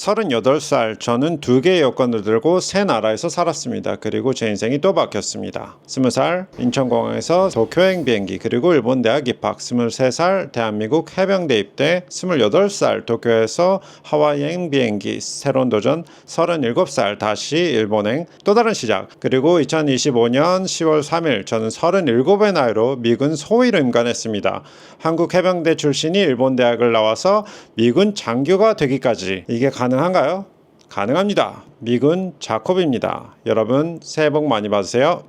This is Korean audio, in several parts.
38살 저는 2개의 여권을 들고 새 나라에서 살았습니다. 그리고 제 인생이 또 바뀌었습니다. 20살 인천공항에서 도쿄행 비행기, 그리고 일본 대학 입학. 23살 대한민국 해병대 입대. 28살 도쿄에서 하와이행 비행기 새로운 도전. 37살 다시 일본행 또 다른 시작. 그리고 2025년 10월 3일 저는 37의 나이로 미군 소위로 임관했습니다. 한국 해병대 출신이 일본 대학을 나와서 미군 장교가 되기까지. 이게 가능한가요? 가능합니다. 미군 자콥입니다. 여러분 새해 복 많이 받으세요.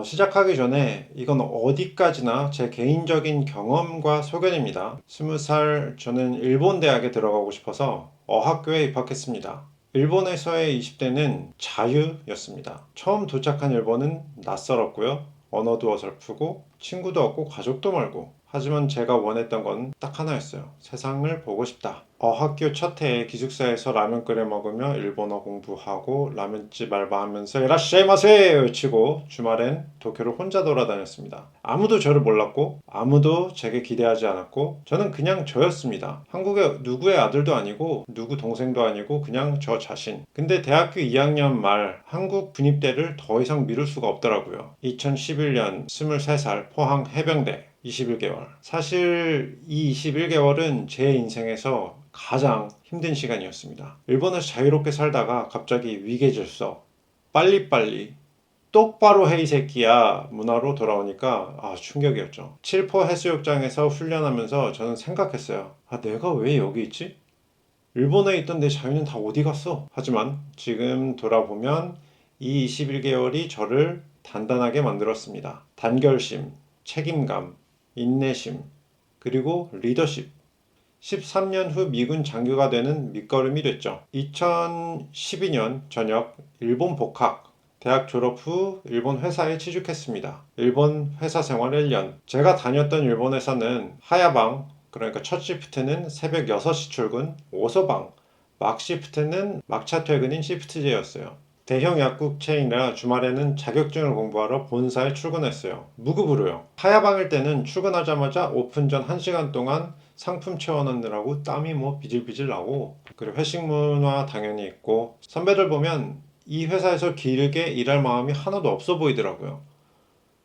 시작하기 전에 이건 어디까지나 제 개인적인 경험과 소견입니다. 20살 저는 일본 대학에 들어가고 싶어서 어학교에 입학했습니다. 일본에서의 20대는 자유였습니다. 처음 도착한 일본은 낯설었고요. 언어도 어설프고 친구도 없고 가족도 멀고. 하지만 제가 원했던 건 딱 하나였어요. 세상을 보고 싶다. 어학교 첫 해에 기숙사에서 라면 끓여 먹으며 일본어 공부하고 라면집 알바하면서 이라시마세 외치고 주말엔 도쿄를 혼자 돌아다녔습니다. 아무도 저를 몰랐고 아무도 제게 기대하지 않았고 저는 그냥 저였습니다. 한국의 누구의 아들도 아니고 누구 동생도 아니고 그냥 저 자신. 근데 대학교 2학년 말 한국 군입대를 더 이상 미룰 수가 없더라고요. 2011년 23살 포항 해병대 21개월. 사실 이 21개월은 제 인생에서 가장 힘든 시간이었습니다. 일본에서 자유롭게 살다가 갑자기 위계질서, 빨리빨리, 똑바로 해 이 새끼야 문화로 돌아오니까 충격이었죠. 칠포 해수욕장에서 훈련하면서 저는 생각했어요. 내가 왜 여기 있지? 일본에 있던 내 자유는 다 어디 갔어? 하지만 지금 돌아보면 이 21개월이 저를 단단하게 만들었습니다. 단결심, 책임감, 인내심, 그리고 리더십. 13년 후 미군 장교가 되는 밑거름이 됐죠. 2012년 저녁 일본 복학. 대학 졸업 후 일본 회사에 취직했습니다. 일본 회사 생활 1년. 제가 다녔던 일본 회사는 하야방, 그러니까 첫 시프트는 새벽 6시 출근, 오서방, 막 시프트는 막차 퇴근인 시프트제였어요. 대형 약국 체인이라 주말에는 자격증을 공부하러 본사에 출근했어요. 무급으로요. 하야방일 때는 출근하자마자 오픈 전 1시간 동안 상품 채워넣느라고 땀이 비질비질 나고, 그리고 회식 문화 당연히 있고, 선배들 보면 이 회사에서 길게 일할 마음이 하나도 없어 보이더라고요.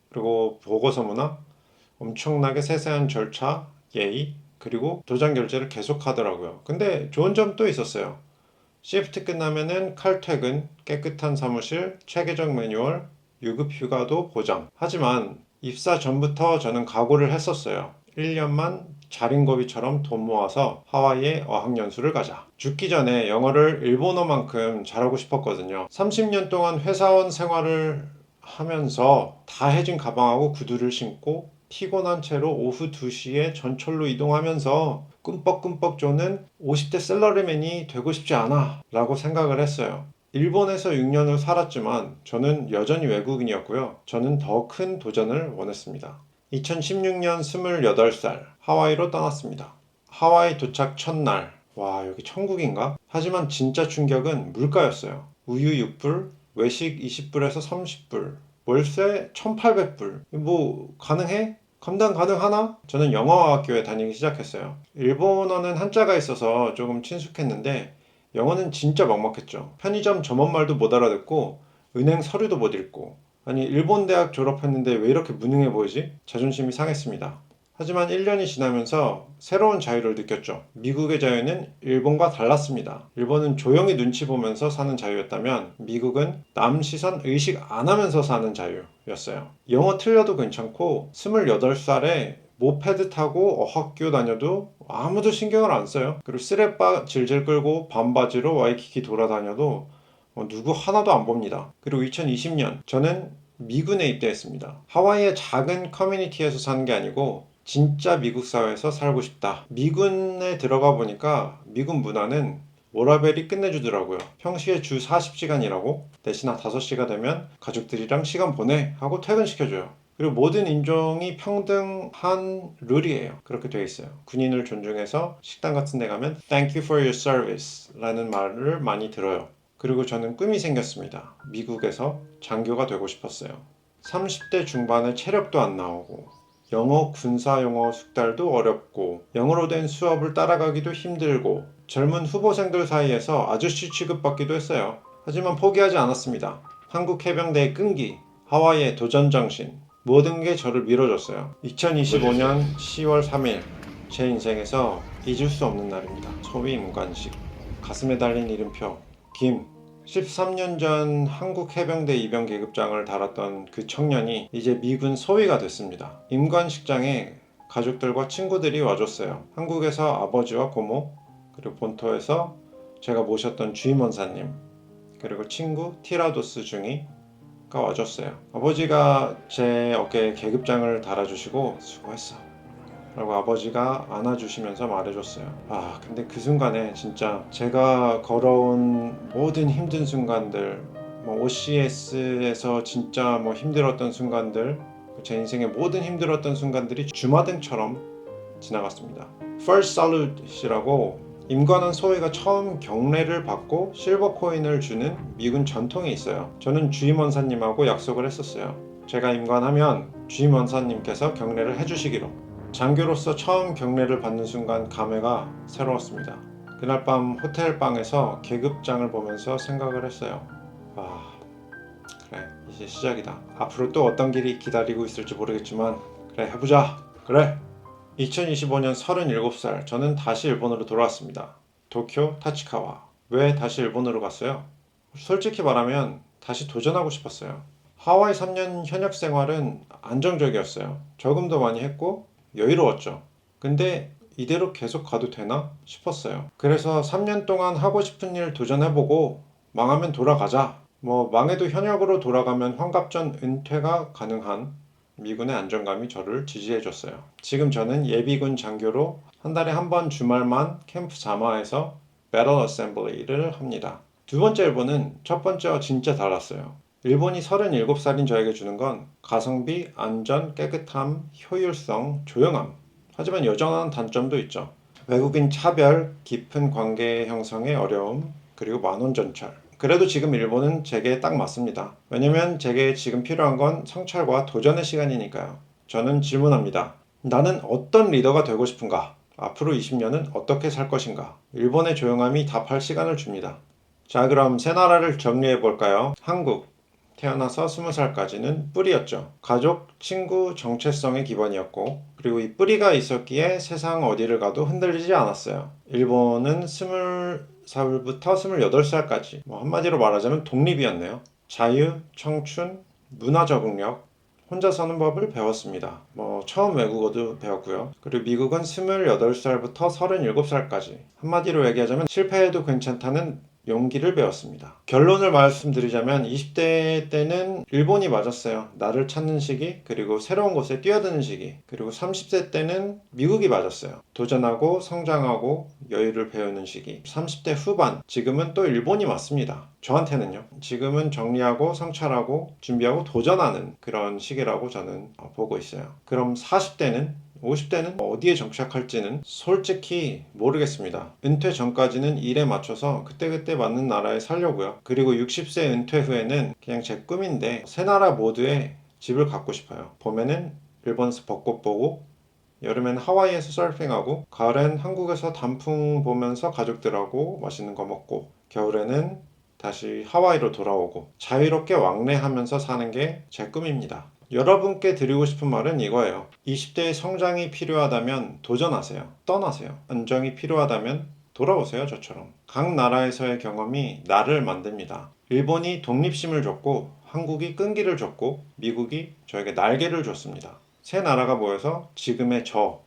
그리고 보고서 문화, 엄청나게 세세한 절차, 예의, 그리고 도장 결제를 계속 하더라고요. 근데 좋은 점도 있었어요. 시프트 끝나면은 칼퇴근, 깨끗한 사무실, 체계적 매뉴얼, 유급 휴가도 보장. 하지만 입사 전부터 저는 각오를 했었어요. 1년만 자린고비처럼 돈 모아서 하와이에 어학연수를 가자. 죽기 전에 영어를 일본어만큼 잘하고 싶었거든요. 30년 동안 회사원 생활을 하면서 다 해진 가방하고 구두를 신고 피곤한 채로 오후 2시에 전철로 이동하면서 꿈뻑꿈뻑 조는 50대 셀러리맨이 되고 싶지 않아 라고 생각을 했어요. 일본에서 6년을 살았지만 저는 여전히 외국인이었고요. 저는 더 큰 도전을 원했습니다. 2016년 28살 하와이로 떠났습니다. 하와이 도착 첫날, 와 여기 천국인가? 하지만 진짜 충격은 물가였어요. 우유 6불, 외식 20불에서 30불, 월세 1800불. 가능해? 감당 가능하나? 저는 영어학교에 다니기 시작했어요. 일본어는 한자가 있어서 조금 친숙했는데 영어는 진짜 막막했죠. 편의점 점원말도 못 알아듣고 은행 서류도 못 읽고, 아니 일본 대학 졸업했는데 왜 이렇게 무능해 보이지? 자존심이 상했습니다. 하지만 1년이 지나면서 새로운 자유를 느꼈죠. 미국의 자유는 일본과 달랐습니다. 일본은 조용히 눈치 보면서 사는 자유였다면 미국은 남 시선 의식 안 하면서 사는 자유였어요. 영어 틀려도 괜찮고 28살에 모페드 타고 어학교 다녀도 아무도 신경을 안 써요. 그리고 쓰레빠 질질 끌고 반바지로 와이키키 돌아다녀도 누구 하나도 안 봅니다. 그리고 2020년 저는 미군에 입대했습니다. 하와이의 작은 커뮤니티에서 사는 게 아니고 진짜 미국 사회에서 살고 싶다. 미군에 들어가 보니까 미군 문화는 워라밸이 끝내주더라고요. 평시에 주 40시간 일하고 대신 한 5시가 되면 가족들이랑 시간 보내 하고 퇴근시켜줘요. 그리고 모든 인종이 평등한 룰이에요. 그렇게 되어 있어요. 군인을 존중해서 식당 같은 데 가면 Thank you for your service 라는 말을 많이 들어요. 그리고 저는 꿈이 생겼습니다. 미국에서 장교가 되고 싶었어요. 30대 중반에 체력도 안 나오고 영어 군사 용어 숙달도 어렵고 영어로 된 수업을 따라가기도 힘들고 젊은 후보생들 사이에서 아저씨 취급받기도 했어요. 하지만 포기하지 않았습니다. 한국 해병대의 끈기, 하와이의 도전정신, 모든 게 저를 밀어줬어요. 2025년 10월 3일, 제 인생에서 잊을 수 없는 날입니다. 소위 임관식. 가슴에 달린 이름표, 김. 13년 전 한국 해병대 입영 계급장을 달았던 그 청년이 이제 미군 소위가 됐습니다. 임관식장에 가족들과 친구들이 와줬어요. 한국에서 아버지와 고모, 그리고 본토에서 제가 모셨던 주임원사님, 그리고 친구 티라도스 중이가 와줬어요. 아버지가 제 어깨에 계급장을 달아주시고 수고했어 라고 아버지가 안아주시면서 말해줬어요. 근데 그 순간에 진짜 제가 걸어온 모든 힘든 순간들, OCS에서 진짜 힘들었던 순간들, 제 인생의 모든 힘들었던 순간들이 주마등처럼 지나갔습니다. First Salute이라고 임관원 소위가 처음 경례를 받고 실버 코인을 주는 미군 전통이 있어요. 저는 주임원사님하고 약속을 했었어요. 제가 임관하면 주임원사님께서 경례를 해주시기로. 장교로서 처음 경례를 받는 순간 감회가 새로웠습니다. 그날 밤 호텔 방에서 계급장을 보면서 생각을 했어요. 그래, 이제 시작이다. 앞으로 또 어떤 길이 기다리고 있을지 모르겠지만 그래, 해보자. 그래. 2025년 37살, 저는 다시 일본으로 돌아왔습니다. 도쿄 타치카와. 왜 다시 일본으로 갔어요? 솔직히 말하면 다시 도전하고 싶었어요. 하와이 3년 현역 생활은 안정적이었어요. 저금도 많이 했고 여유로웠죠. 근데 이대로 계속 가도 되나 싶었어요. 그래서 3년 동안 하고 싶은 일 도전해보고 망하면 돌아가자. 망해도 현역으로 돌아가면 환갑 전 은퇴가 가능한 미군의 안정감이 저를 지지해줬어요. 지금 저는 예비군 장교로 한 달에 한 번 주말만 캠프 자마에서 배틀 어셈블리를 합니다. 두 번째 일본은 첫 번째와 진짜 달랐어요. 일본이 37살인 저에게 주는 건 가성비, 안전, 깨끗함, 효율성, 조용함. 하지만 여전한 단점도 있죠. 외국인 차별, 깊은 관계 형성의 어려움, 그리고 만원 전철. 그래도 지금 일본은 제게 딱 맞습니다. 왜냐면 제게 지금 필요한 건 성찰과 도전의 시간이니까요. 저는 질문합니다. 나는 어떤 리더가 되고 싶은가? 앞으로 20년은 어떻게 살 것인가? 일본의 조용함이 답할 시간을 줍니다. 자, 그럼 세 나라를 정리해 볼까요? 한국. 태어나서 20살까지는 뿌리였죠. 가족, 친구, 정체성의 기반이었고, 그리고 이 뿌리가 있었기에 세상 어디를 가도 흔들리지 않았어요. 일본은 20살부터 28살까지, 한마디로 말하자면 독립이었네요. 자유, 청춘, 문화 적응력, 혼자 사는 법을 배웠습니다. 처음 외국어도 배웠고요. 그리고 미국은 28살부터 37살까지. 한마디로 얘기하자면 실패해도 괜찮다는 용기를 배웠습니다. 결론을 말씀드리자면 20대 때는 일본이 맞았어요. 나를 찾는 시기, 그리고 새로운 곳에 뛰어드는 시기. 그리고 30대 때는 미국이 맞았어요. 도전하고 성장하고 여유를 배우는 시기. 30대 후반, 지금은 또 일본이 맞습니다. 저한테는요. 지금은 정리하고 성찰하고 준비하고 도전하는 그런 시기라고 저는 보고 있어요. 그럼 40대는 50대는 어디에 정착할지는 솔직히 모르겠습니다. 은퇴 전까지는 일에 맞춰서 그때그때 맞는 나라에 살려고요. 그리고 60세 은퇴 후에는 그냥 제 꿈인데 세 나라 모두에 집을 갖고 싶어요. 봄에는 일본에서 벚꽃 보고, 여름엔 하와이에서 서핑하고, 가을엔 한국에서 단풍 보면서 가족들하고 맛있는 거 먹고, 겨울에는 다시 하와이로 돌아오고 자유롭게 왕래하면서 사는 게 제 꿈입니다. 여러분께 드리고 싶은 말은 이거예요. 20대의 성장이 필요하다면 도전하세요. 떠나세요. 안정이 필요하다면 돌아오세요. 저처럼. 각 나라에서의 경험이 나를 만듭니다. 일본이 독립심을 줬고, 한국이 끈기를 줬고, 미국이 저에게 날개를 줬습니다. 세 나라가 모여서 지금의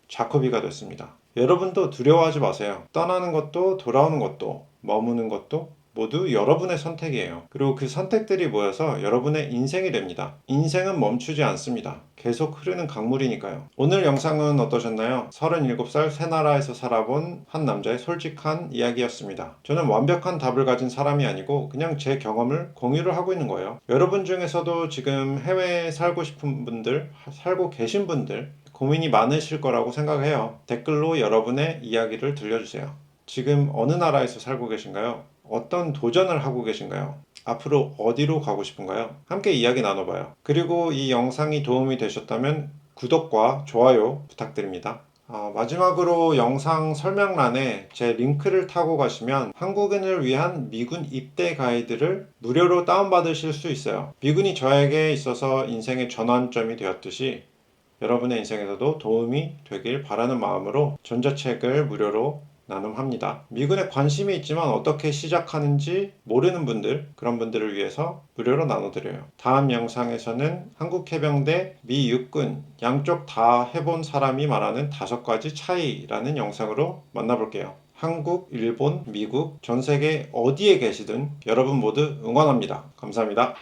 자코비가 됐습니다. 여러분도 두려워하지 마세요. 떠나는 것도 돌아오는 것도 머무는 것도 모두 여러분의 선택이에요. 그리고 그 선택들이 모여서 여러분의 인생이 됩니다. 인생은 멈추지 않습니다. 계속 흐르는 강물이니까요. 오늘 영상은 어떠셨나요? 37살 새 나라에서 살아본 한 남자의 솔직한 이야기였습니다. 저는 완벽한 답을 가진 사람이 아니고 그냥 제 경험을 공유를 하고 있는 거예요. 여러분 중에서도 지금 해외에 살고 싶은 분들, 살고 계신 분들 고민이 많으실 거라고 생각해요. 댓글로 여러분의 이야기를 들려주세요. 지금 어느 나라에서 살고 계신가요? 어떤 도전을 하고 계신가요? 앞으로 어디로 가고 싶은가요? 함께 이야기 나눠봐요. 그리고 이 영상이 도움이 되셨다면 구독과 좋아요 부탁드립니다. 마지막으로 영상 설명란에 제 링크를 타고 가시면 한국인을 위한 미군 입대 가이드를 무료로 다운받으실 수 있어요. 미군이 저에게 있어서 인생의 전환점이 되었듯이 여러분의 인생에서도 도움이 되길 바라는 마음으로 전자책을 무료로 나눔합니다. 미군에 관심이 있지만 어떻게 시작하는지 모르는 분들, 그런 분들을 위해서 무료로 나눠드려요. 다음 영상에서는 한국 해병대, 미 육군 양쪽 다 해본 사람이 말하는 5가지 차이라는 영상으로 만나볼게요. 한국, 일본, 미국, 전 세계 어디에 계시든 여러분 모두 응원합니다. 감사합니다.